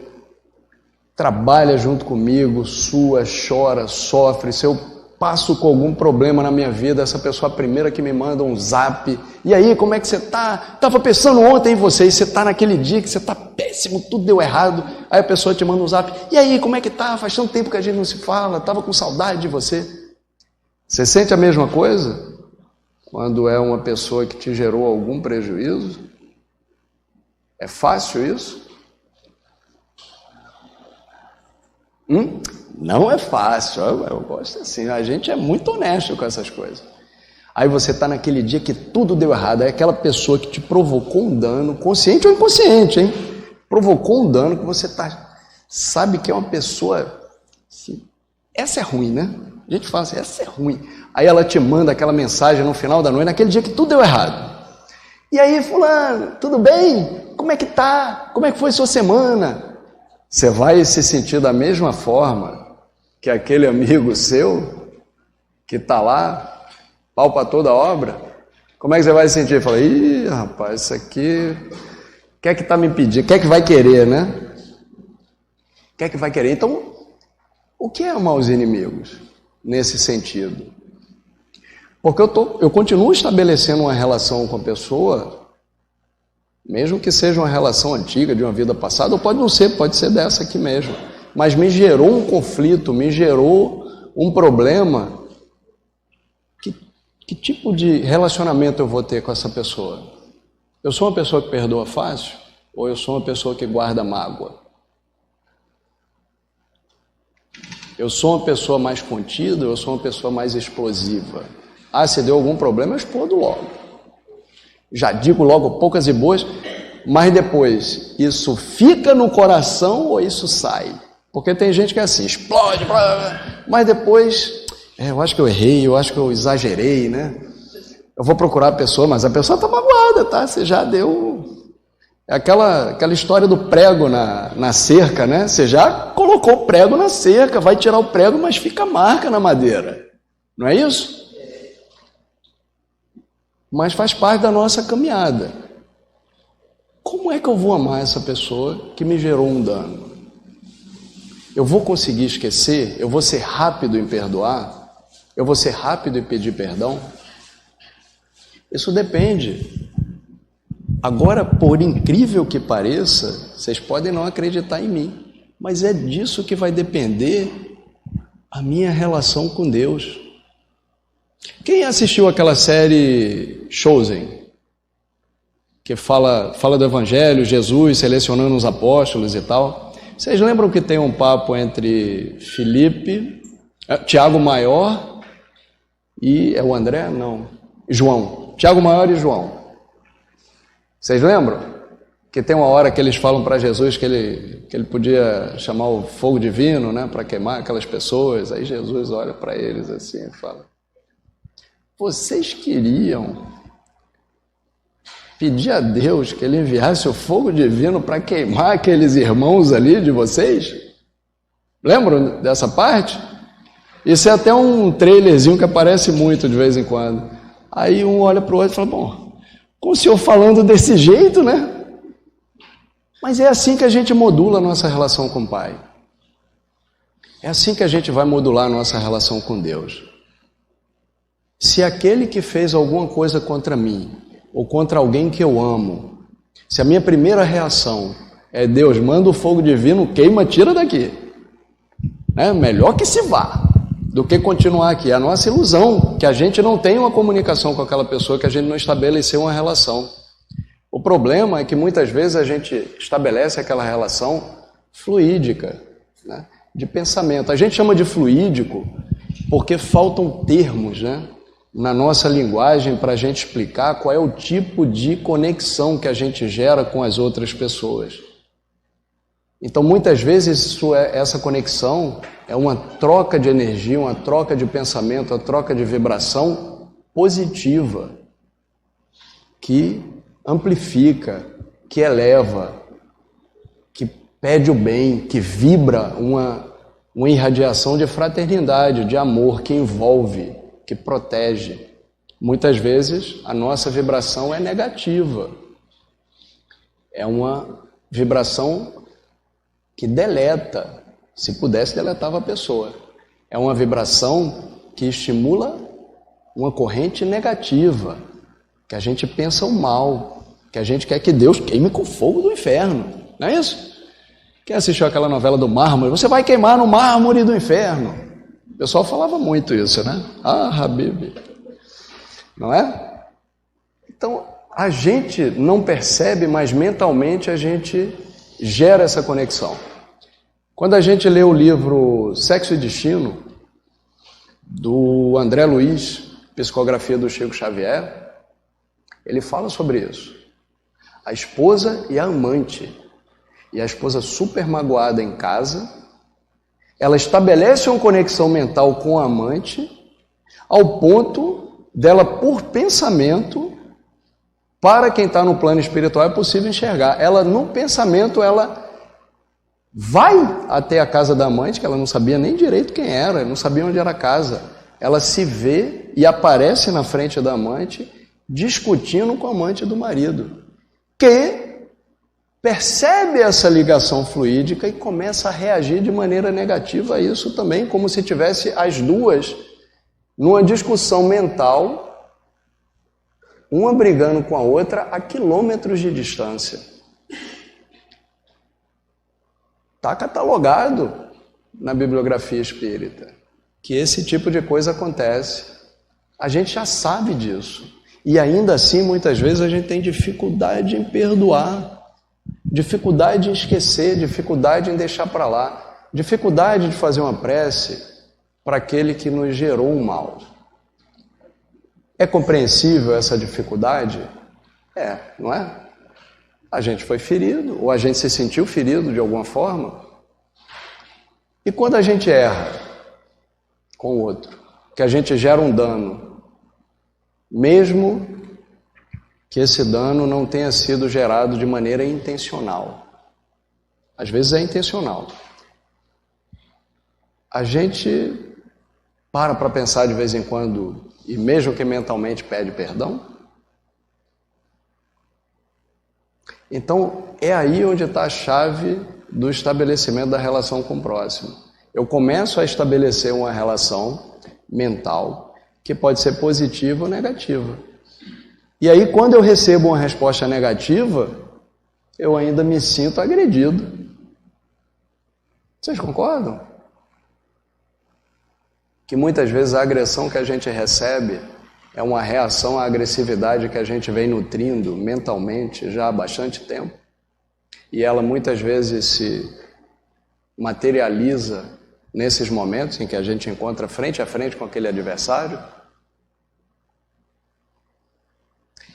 trabalha junto comigo, sua, chora, sofre. Se eu passo com algum problema na minha vida, essa pessoa é a primeira que me manda um zap. E aí, como é que você está? Estava pensando ontem em você, e você está naquele dia que você está péssimo, tudo deu errado. Aí a pessoa te manda um zap. E aí, como é que está? Faz tanto tempo que a gente não se fala, estava com saudade de você. Você sente a mesma coisa quando é uma pessoa que te gerou algum prejuízo? É fácil isso? Não é fácil. Eu gosto assim, a gente é muito honesto com essas coisas. Aí você está naquele dia que tudo deu errado, aí aquela pessoa que te provocou um dano, consciente ou inconsciente, hein? Provocou um dano que você sabe que é uma pessoa assim, essa é ruim, né? A gente fala assim, essa é ruim. Aí ela te manda aquela mensagem no final da noite, naquele dia que tudo deu errado. E aí, fulano, tudo bem? Como é que tá? Como é que foi sua semana? Você vai se sentir da mesma forma que aquele amigo seu que está lá, pau para toda obra? Como é que você vai se sentir? Fala, ih, rapaz, isso aqui, quer que está me pedindo? Quer que vai querer, né? Quer que vai querer? Então, o que é amar os inimigos nesse sentido? Porque eu continuo estabelecendo uma relação com a pessoa, mesmo que seja uma relação antiga, de uma vida passada, ou pode não ser, pode ser dessa aqui mesmo. Mas me gerou um conflito, me gerou um problema. Que tipo de relacionamento eu vou ter com essa pessoa? Eu sou uma pessoa que perdoa fácil? Ou eu sou uma pessoa que guarda mágoa? Eu sou uma pessoa mais contida ou eu sou uma pessoa mais explosiva? Ah, se deu algum problema, eu explodo logo. Já digo logo poucas e boas, mas depois, isso fica no coração ou isso sai? Porque tem gente que é assim, explode, mas depois, eu acho que eu errei, eu acho que eu exagerei, né? Eu vou procurar a pessoa, mas a pessoa está magoada, tá? Você já deu... É aquela história do prego na cerca, né? Você já colocou o prego na cerca, vai tirar o prego, mas fica a marca na madeira. Não é isso? Mas faz parte da nossa caminhada. Como é que eu vou amar essa pessoa que me gerou um dano? Eu vou conseguir esquecer? Eu vou ser rápido em perdoar? Eu vou ser rápido em pedir perdão? Isso depende. Agora, por incrível que pareça, vocês podem não acreditar em mim, mas é disso que vai depender a minha relação com Deus. Quem assistiu aquela série Chosen? Que fala do Evangelho, Jesus selecionando os apóstolos e tal. Vocês lembram que tem um papo entre Tiago Maior e... É o André? Não. João. Tiago Maior e João. Vocês lembram? Que tem uma hora que eles falam para Jesus que ele podia chamar o fogo divino, né, para queimar aquelas pessoas. Aí Jesus olha para eles assim e fala: vocês queriam pedir a Deus que Ele enviasse o fogo divino para queimar aqueles irmãos ali de vocês? Lembram dessa parte? Isso é até um trailerzinho que aparece muito de vez em quando. Aí um olha para o outro e fala: bom, com o senhor falando desse jeito, né? Mas é assim que a gente modula a nossa relação com o Pai. É assim que a gente vai modular a nossa relação com Deus. Se aquele que fez alguma coisa contra mim, ou contra alguém que eu amo, se a minha primeira reação é: Deus, manda o fogo divino, queima, tira daqui. Melhor que se vá, do que continuar aqui. É a nossa ilusão, que a gente não tem uma comunicação com aquela pessoa, que a gente não estabeleceu uma relação. O problema é que muitas vezes a gente estabelece aquela relação fluídica, né, de pensamento. A gente chama de fluídico porque faltam termos, né, na nossa linguagem para a gente explicar qual é o tipo de conexão que a gente gera com as outras pessoas. Então, muitas vezes, essa conexão é uma troca de energia, uma troca de pensamento, uma troca de vibração positiva, que amplifica, que eleva, que pede o bem, que vibra uma irradiação de fraternidade, de amor, que envolve, que protege. Muitas vezes, a nossa vibração é negativa. É uma vibração que deleta, se pudesse deletava a pessoa. É uma vibração que estimula uma corrente negativa, que a gente pensa o mal, que a gente quer que Deus queime com fogo do inferno, não é isso? Quem assistiu aquela novela do mármore? Você vai queimar no mármore do inferno. O pessoal falava muito isso, né? Ah, Habib, não é? Então, a gente não percebe, mas mentalmente a gente gera essa conexão. Quando a gente lê o livro Sexo e Destino, do André Luiz, psicografia do Chico Xavier, ele fala sobre isso. A esposa e a amante, e a esposa super magoada em casa, ela estabelece uma conexão mental com a amante, ao ponto dela, por pensamento, para quem está no plano espiritual é possível enxergar. Ela, no pensamento, ela vai até a casa da amante, que ela não sabia nem direito quem era, não sabia onde era a casa. Ela se vê e aparece na frente da amante, discutindo com a amante do marido, que percebe essa ligação fluídica e começa a reagir de maneira negativa a isso também, como se tivesse as duas numa discussão mental, uma brigando com a outra a quilômetros de distância. Está catalogado na bibliografia espírita que esse tipo de coisa acontece. A gente já sabe disso. E ainda assim, muitas vezes, a gente tem dificuldade em perdoar, dificuldade em esquecer, dificuldade em deixar para lá, dificuldade de fazer uma prece para aquele que nos gerou um mal. É compreensível essa dificuldade? É, não é? A gente foi ferido, ou a gente se sentiu ferido de alguma forma. E quando a gente erra com o outro, que a gente gera um dano, mesmo que esse dano não tenha sido gerado de maneira intencional. Às vezes é intencional. A gente para pensar de vez em quando, e mesmo que mentalmente pede perdão. Então, é aí onde está a chave do estabelecimento da relação com o próximo. Eu começo a estabelecer uma relação mental que pode ser positiva ou negativa. E aí, quando eu recebo uma resposta negativa, eu ainda me sinto agredido. Vocês concordam? Que muitas vezes a agressão que a gente recebe é uma reação à agressividade que a gente vem nutrindo mentalmente já há bastante tempo. E ela muitas vezes se materializa nesses momentos em que a gente encontra frente a frente com aquele adversário.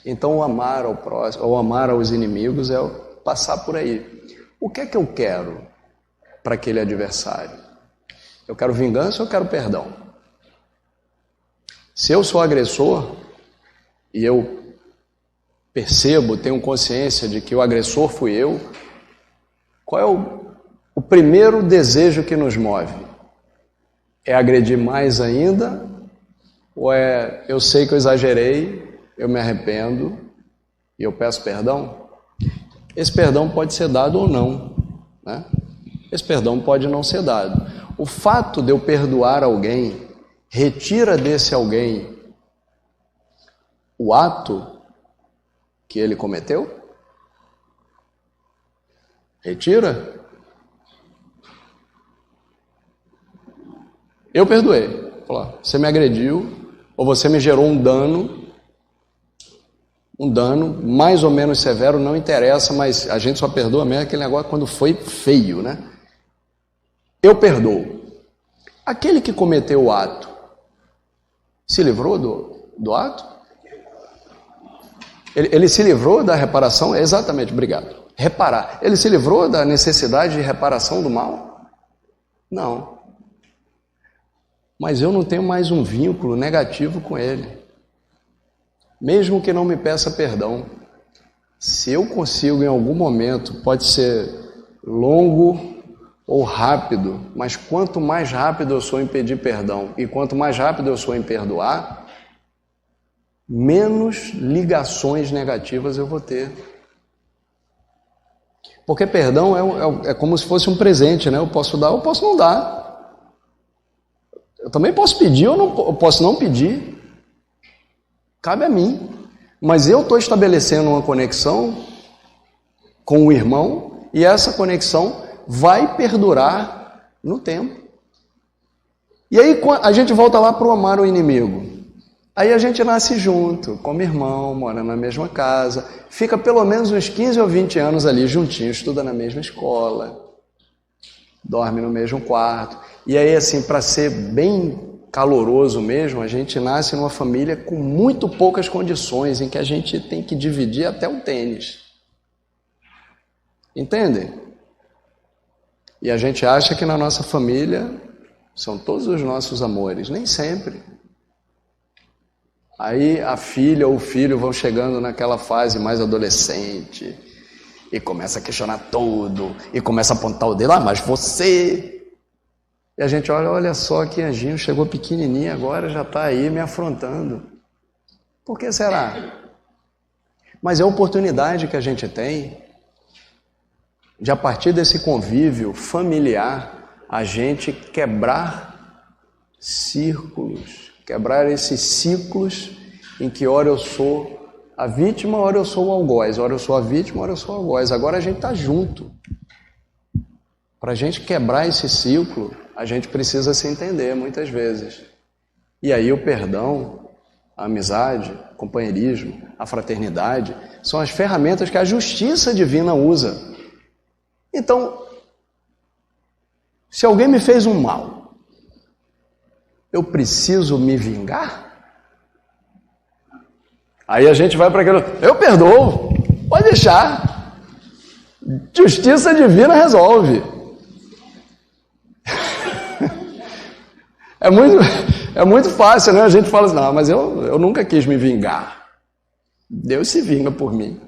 Então, o amar ao próximo, ou amar aos inimigos é passar por aí. O que é que eu quero para aquele adversário? Eu quero vingança ou eu quero perdão? Se eu sou agressor e eu percebo, tenho consciência de que o agressor fui eu, qual é o primeiro desejo que nos move? É agredir mais ainda? Ou é eu sei que eu exagerei, eu me arrependo e eu peço perdão? Esse perdão pode ser dado ou não, né? Esse perdão pode não ser dado. O fato de eu perdoar alguém retira desse alguém o ato que ele cometeu? Retira? Eu perdoei. Você me agrediu, ou você me gerou um dano, um dano mais ou menos severo, não interessa, mas a gente só perdoa mesmo aquele negócio quando foi feio, né? Eu perdoo. Aquele que cometeu o ato, se livrou do ato? Ele se livrou da reparação? Exatamente, obrigado. Reparar. Ele se livrou da necessidade de reparação do mal? Não. Mas eu não tenho mais um vínculo negativo com ele. Mesmo que não me peça perdão. Se eu consigo em algum momento, pode ser longo ou rápido, mas quanto mais rápido eu sou em pedir perdão e quanto mais rápido eu sou em perdoar, menos ligações negativas eu vou ter. Porque perdão é como se fosse um presente, né? Eu posso dar, eu posso não dar. Eu também posso pedir, eu posso não pedir. Cabe a mim. Mas eu estou estabelecendo uma conexão com o irmão e essa conexão vai perdurar no tempo. E aí a gente volta lá para o amar o inimigo. Aí a gente nasce junto, como irmão, mora na mesma casa, fica pelo menos uns 15 ou 20 anos ali juntinho, estuda na mesma escola, dorme no mesmo quarto. E aí, assim, para ser bem caloroso mesmo, a gente nasce numa família com muito poucas condições, em que a gente tem que dividir até o tênis. Entendem? E a gente acha que na nossa família são todos os nossos amores, nem sempre. Aí a filha ou o filho vão chegando naquela fase mais adolescente e começa a questionar tudo, e começa a apontar o dedo, mas você... E a gente olha só que anjinho chegou pequenininho, agora já está aí me afrontando. Por que será? Mas é a oportunidade que a gente tem de, a partir desse convívio familiar, a gente quebrar círculos, quebrar esses ciclos em que ora eu sou a vítima, ora eu sou o algoz, ora eu sou a vítima, ora eu sou o algoz. Agora a gente está junto. Para a gente quebrar esse ciclo, a gente precisa se entender muitas vezes. E aí o perdão, a amizade, o companheirismo, a fraternidade, são as ferramentas que a justiça divina usa. Então, se alguém me fez um mal, eu preciso me vingar? Aí a gente vai para aquele... Eu perdoo, pode deixar. Justiça divina resolve. É muito fácil, né? A gente fala assim, não, mas eu nunca quis me vingar. Deus se vinga por mim.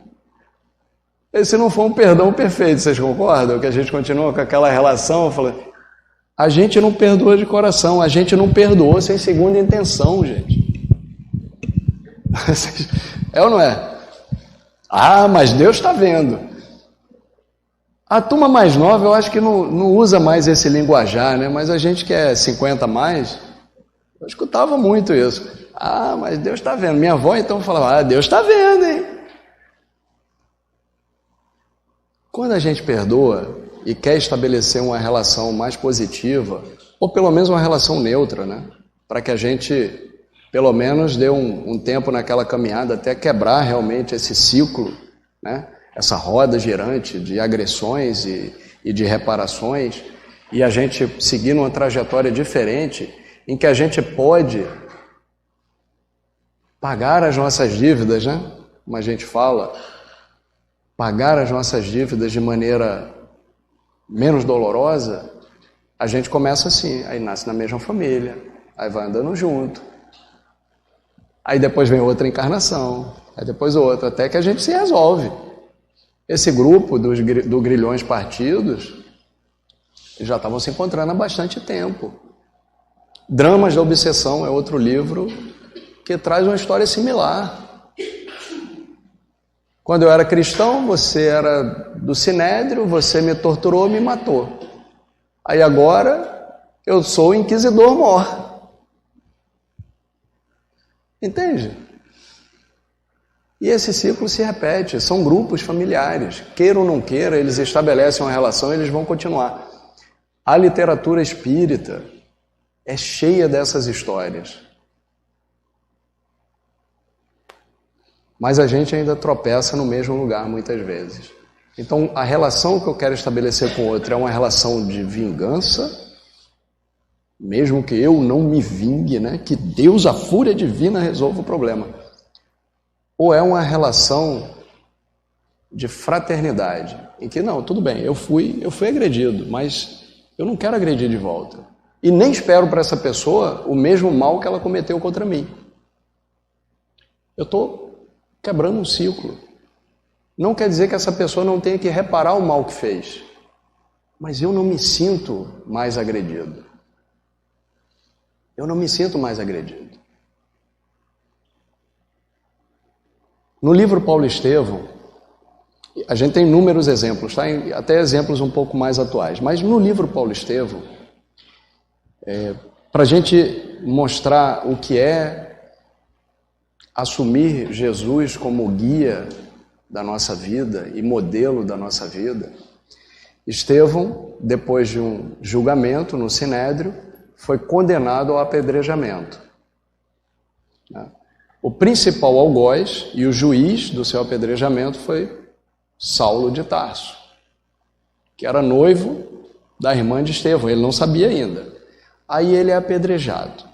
Esse não foi um perdão perfeito, vocês concordam? Que a gente continua com aquela relação, falando, a gente não perdoa de coração, a gente não perdoou sem segunda intenção, gente. É ou não é? Ah, mas Deus está vendo. A turma mais nova, eu acho que não usa mais esse linguajar, né? Mas a gente que é 50 a mais, eu escutava muito isso. Ah, mas Deus está vendo. Minha avó então falava, Deus está vendo, hein? Quando a gente perdoa e quer estabelecer uma relação mais positiva, ou pelo menos uma relação neutra, né? Para que a gente, pelo menos, dê um tempo naquela caminhada até quebrar realmente esse ciclo, né? Essa roda girante de agressões e de reparações, e a gente seguir numa trajetória diferente, em que a gente pode pagar as nossas dívidas, né? Como a gente fala, pagar as nossas dívidas de maneira menos dolorosa, a gente começa assim, aí nasce na mesma família, aí vai andando junto, aí depois vem outra encarnação, aí depois outra, até que a gente se resolve. Esse grupo do Grilhões Partidos já estavam se encontrando há bastante tempo. Dramas da Obsessão é outro livro que traz uma história similar. Quando eu era cristão, você era do Sinédrio, você me torturou, me matou. Aí agora eu sou o inquisidor mor. Entende? E esse ciclo se repete, são grupos familiares. Queira ou não queira, eles estabelecem uma relação e eles vão continuar. A literatura espírita é cheia dessas histórias. mas a gente ainda tropeça no mesmo lugar muitas vezes. Então, a relação que eu quero estabelecer com o outro é uma relação de vingança, mesmo que eu não me vingue, né? Que Deus, a fúria divina, resolva o problema. Ou é uma relação de fraternidade, em que, não, tudo bem, eu fui agredido, mas eu não quero agredir de volta. E nem espero para essa pessoa o mesmo mal que ela cometeu contra mim. Eu estou quebrando um ciclo. Não quer dizer que essa pessoa não tenha que reparar o mal que fez, mas eu não me sinto mais agredido. Eu não me sinto mais agredido. No livro Paulo Estevão, a gente tem inúmeros exemplos, tá? Até exemplos um pouco mais atuais, mas no livro Paulo Estevão, para a gente mostrar o que é assumir Jesus como guia da nossa vida e modelo da nossa vida, Estevão, depois de um julgamento no Sinédrio, foi condenado ao apedrejamento. O principal algoz e o juiz do seu apedrejamento foi Saulo de Tarso, que era noivo da irmã de Estevão, ele não sabia ainda. Aí ele é apedrejado.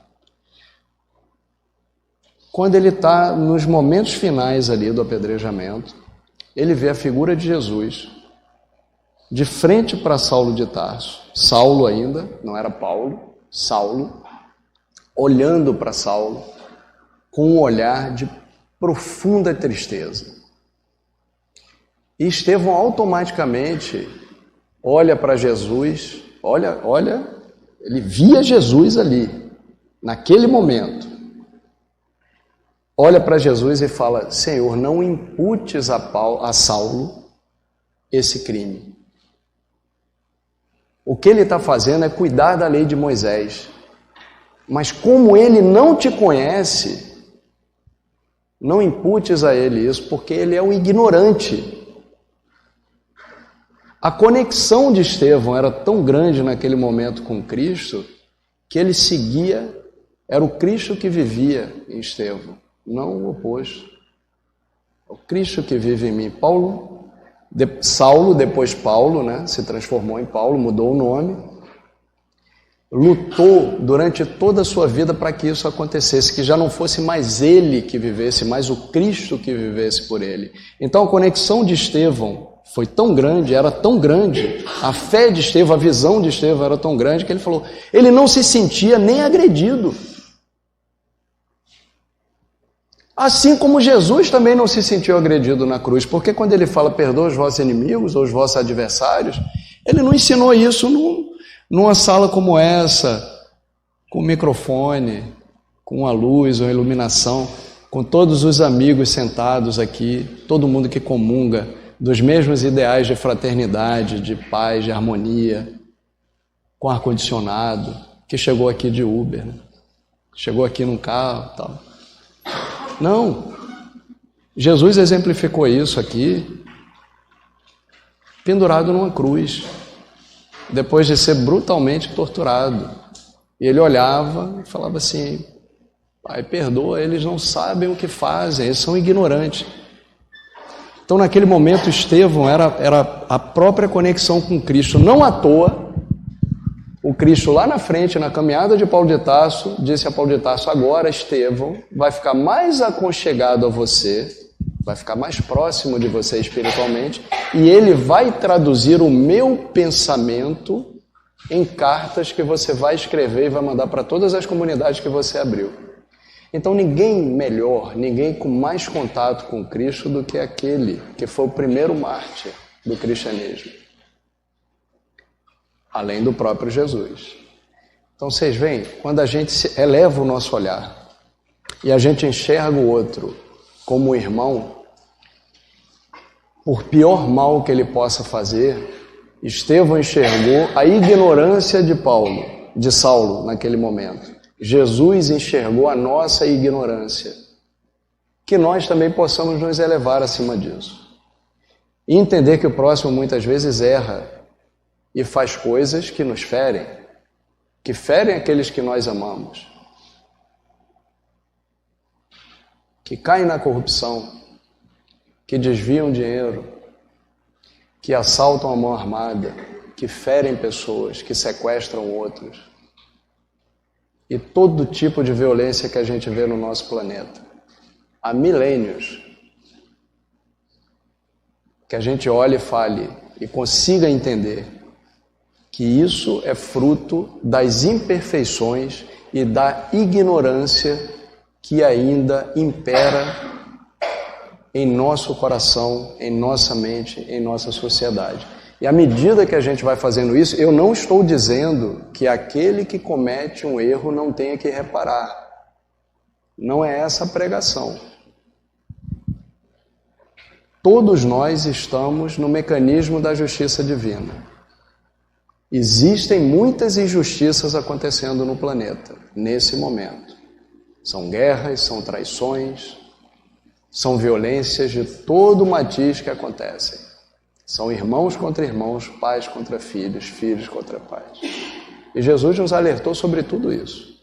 Quando ele está nos momentos finais ali do apedrejamento, ele vê a figura de Jesus de frente para Saulo de Tarso, Saulo ainda, não era Paulo, Saulo, olhando para Saulo com um olhar de profunda tristeza. E Estevão automaticamente olha para Jesus, ele via Jesus ali, naquele momento. Olha para Jesus e fala: Senhor, não imputes a Saulo esse crime. O que ele está fazendo é cuidar da lei de Moisés. Mas como ele não te conhece, não imputes a ele isso, porque ele é um ignorante. A conexão de Estevão era tão grande naquele momento com Cristo, que ele seguia, era o Cristo que vivia em Estevão, não o oposto. O Cristo que vive em mim. Saulo, depois Paulo, né, se transformou em Paulo, mudou o nome, lutou durante toda a sua vida para que isso acontecesse, que já não fosse mais ele que vivesse, mas o Cristo que vivesse por ele. Então a conexão de Estevão foi tão grande, era tão grande, a fé de Estevão, a visão de Estevão era tão grande, que ele falou, ele não se sentia nem agredido. Assim como Jesus também não se sentiu agredido na cruz, porque quando ele fala, perdoa os vossos inimigos ou os vossos adversários, ele não ensinou isso numa sala como essa, com microfone, com a luz, uma iluminação, com todos os amigos sentados aqui, todo mundo que comunga dos mesmos ideais de fraternidade, de paz, de harmonia, com ar-condicionado, que chegou aqui de Uber, né? Chegou aqui num carro e tal. Não, Jesus exemplificou isso aqui, pendurado numa cruz, depois de ser brutalmente torturado. E ele olhava e falava assim, Pai, perdoa, eles não sabem o que fazem, eles são ignorantes. Então naquele momento Estevão era a própria conexão com Cristo, não à toa. O Cristo lá na frente, na caminhada de Paulo de Tarso, disse a Paulo de Tarso, agora Estevão vai ficar mais aconchegado a você, vai ficar mais próximo de você espiritualmente, e ele vai traduzir o meu pensamento em cartas que você vai escrever e vai mandar para todas as comunidades que você abriu. Então ninguém melhor, ninguém com mais contato com Cristo do que aquele que foi o primeiro mártir do cristianismo, além do próprio Jesus. Então vocês veem, quando a gente eleva o nosso olhar e a gente enxerga o outro como irmão, por pior mal que ele possa fazer, Estevão enxergou a ignorância de Saulo naquele momento. Jesus enxergou a nossa ignorância. Que nós também possamos nos elevar acima disso. E entender que o próximo muitas vezes erra e faz coisas que nos ferem, que ferem aqueles que nós amamos, que caem na corrupção, que desviam dinheiro, que assaltam a mão armada, que ferem pessoas, que sequestram outros. E todo tipo de violência que a gente vê no nosso planeta. Há milênios. Que a gente olhe e fale e consiga entender que isso é fruto das imperfeições e da ignorância que ainda impera em nosso coração, em nossa mente, em nossa sociedade. E à medida que a gente vai fazendo isso, eu não estou dizendo que aquele que comete um erro não tenha que reparar. Não é essa a pregação. Todos nós estamos no mecanismo da justiça divina. Existem muitas injustiças acontecendo no planeta, nesse momento. São guerras, são traições, são violências de todo matiz que acontecem. São irmãos contra irmãos, pais contra filhos, filhos contra pais. E Jesus nos alertou sobre tudo isso.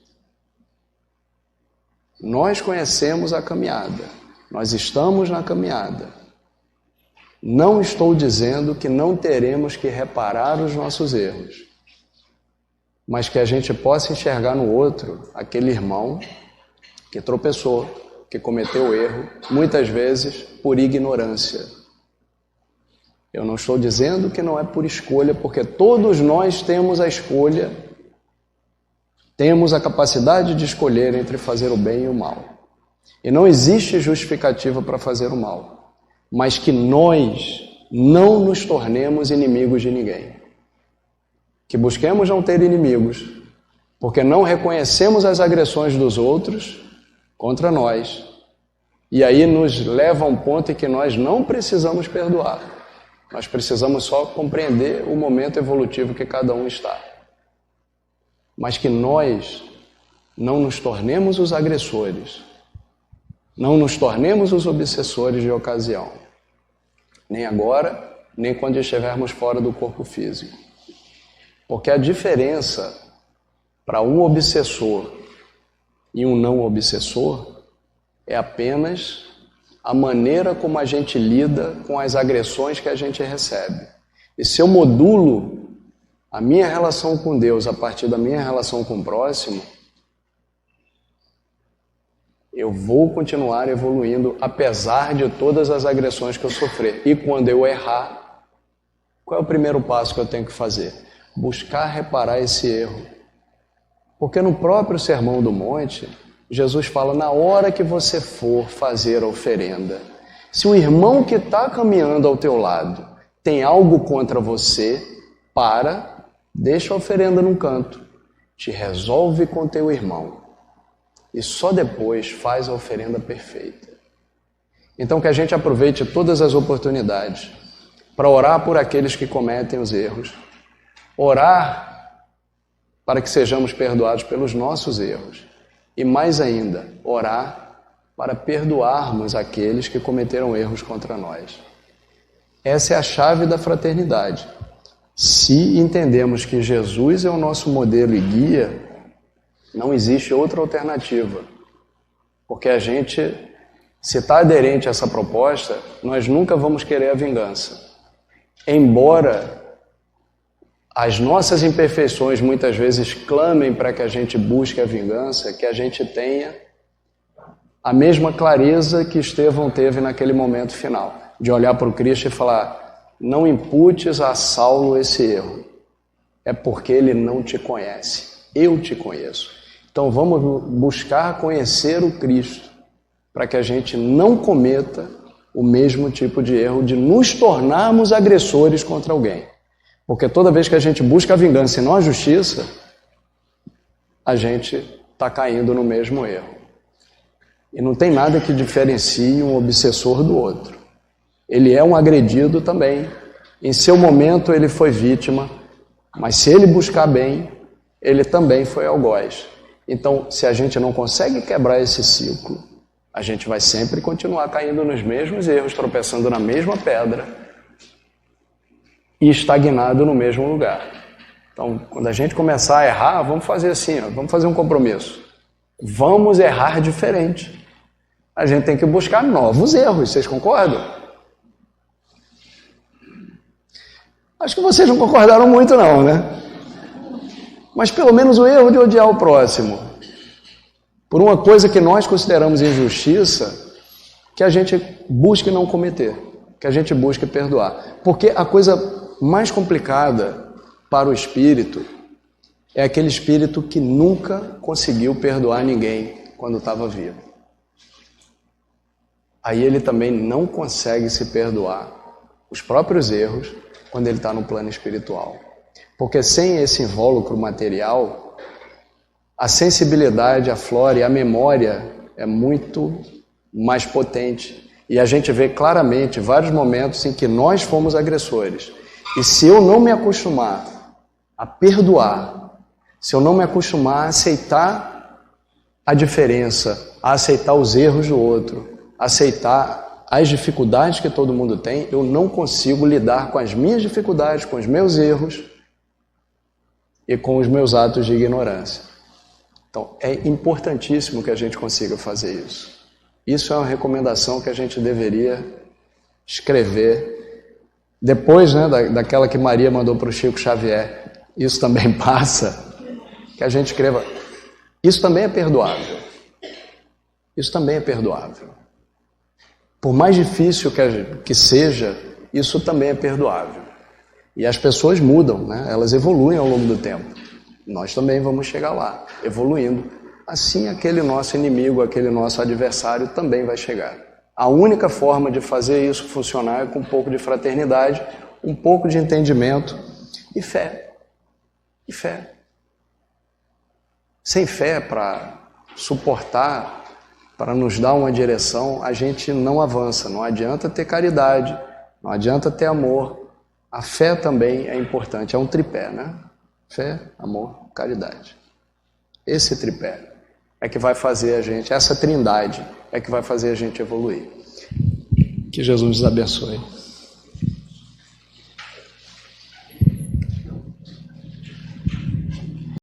Nós conhecemos a caminhada, nós estamos na caminhada. Não estou dizendo que não teremos que reparar os nossos erros, mas que a gente possa enxergar no outro aquele irmão que tropeçou, que cometeu erro, muitas vezes por ignorância. Eu não estou dizendo que não é por escolha, porque todos nós temos a escolha, temos a capacidade de escolher entre fazer o bem e o mal. E não existe justificativa para fazer o mal, mas que nós não nos tornemos inimigos de ninguém. Que busquemos não ter inimigos, porque não reconhecemos as agressões dos outros contra nós, e aí nos leva a um ponto em que nós não precisamos perdoar. Nós precisamos só compreender o momento evolutivo que cada um está. Mas que nós não nos tornemos os agressores, não nos tornemos os obsessores de ocasião, nem agora, nem quando estivermos fora do corpo físico. Porque a diferença para um obsessor e um não obsessor é apenas a maneira como a gente lida com as agressões que a gente recebe. E se eu modulo a minha relação com Deus a partir da minha relação com o próximo, eu vou continuar evoluindo apesar de todas as agressões que eu sofrer. E quando eu errar, qual é o primeiro passo que eu tenho que fazer? Buscar reparar esse erro. Porque no próprio Sermão do Monte, Jesus fala, na hora que você for fazer a oferenda, se o irmão que está caminhando ao teu lado tem algo contra você, deixa a oferenda num canto, te resolve com teu irmão e só depois faz a oferenda perfeita. Então que a gente aproveite todas as oportunidades para orar por aqueles que cometem os erros, orar para que sejamos perdoados pelos nossos erros. E mais ainda, orar para perdoarmos aqueles que cometeram erros contra nós. Essa é a chave da fraternidade. Se entendemos que Jesus é o nosso modelo e guia, não existe outra alternativa. Porque a gente, se está aderente a essa proposta, nós nunca vamos querer a vingança. Embora as nossas imperfeições muitas vezes clamem para que a gente busque a vingança, que a gente tenha a mesma clareza que Estevão teve naquele momento final, de olhar para o Cristo e falar, não imputes a Saulo esse erro, é porque ele não te conhece, eu te conheço. Então vamos buscar conhecer o Cristo, para que a gente não cometa o mesmo tipo de erro de nos tornarmos agressores contra alguém. Porque toda vez que a gente busca a vingança e não a justiça, a gente está caindo no mesmo erro. E não tem nada que diferencie um obsessor do outro. Ele é um agredido também. Em seu momento ele foi vítima, mas se ele buscar bem, ele também foi algoz. Então, se a gente não consegue quebrar esse ciclo, a gente vai sempre continuar caindo nos mesmos erros, tropeçando na mesma pedra, e estagnado no mesmo lugar. Então, quando a gente começar a errar, vamos fazer assim, vamos fazer um compromisso. Vamos errar diferente. A gente tem que buscar novos erros, vocês concordam? Acho que vocês não concordaram muito não, né? Mas pelo menos o erro de odiar o próximo por uma coisa que nós consideramos injustiça, que a gente busque não cometer, que a gente busque perdoar. Porque a coisa mais complicada para o espírito é aquele espírito que nunca conseguiu perdoar ninguém quando estava vivo. Aí ele também não consegue se perdoar os próprios erros quando ele está no plano espiritual. Porque sem esse invólucro material, a sensibilidade, a flora e a memória é muito mais potente. E a gente vê claramente vários momentos em que nós fomos agressores. E se eu não me acostumar a perdoar, se eu não me acostumar a aceitar a diferença, a aceitar os erros do outro, a aceitar as dificuldades que todo mundo tem, eu não consigo lidar com as minhas dificuldades, com os meus erros e com os meus atos de ignorância. Então, é importantíssimo que a gente consiga fazer isso. Isso é uma recomendação que a gente deveria escrever. Depois, né, daquela que Maria mandou para o Chico Xavier, isso também passa, que a gente escreva, isso também é perdoável. Isso também é perdoável. Por mais difícil que seja, isso também é perdoável. E as pessoas mudam, né? Elas evoluem ao longo do tempo. Nós também vamos chegar lá, evoluindo. Assim, aquele nosso inimigo, aquele nosso adversário também vai chegar. A única forma de fazer isso funcionar é com um pouco de fraternidade, um pouco de entendimento e fé. E fé. Sem fé para suportar, para nos dar uma direção, a gente não avança. Não adianta ter caridade, não adianta ter amor. A fé também é importante, é um tripé, né? Fé, amor, caridade. Esse tripé é que vai fazer a gente, essa trindade é que vai fazer a gente evoluir. Que Jesus nos abençoe.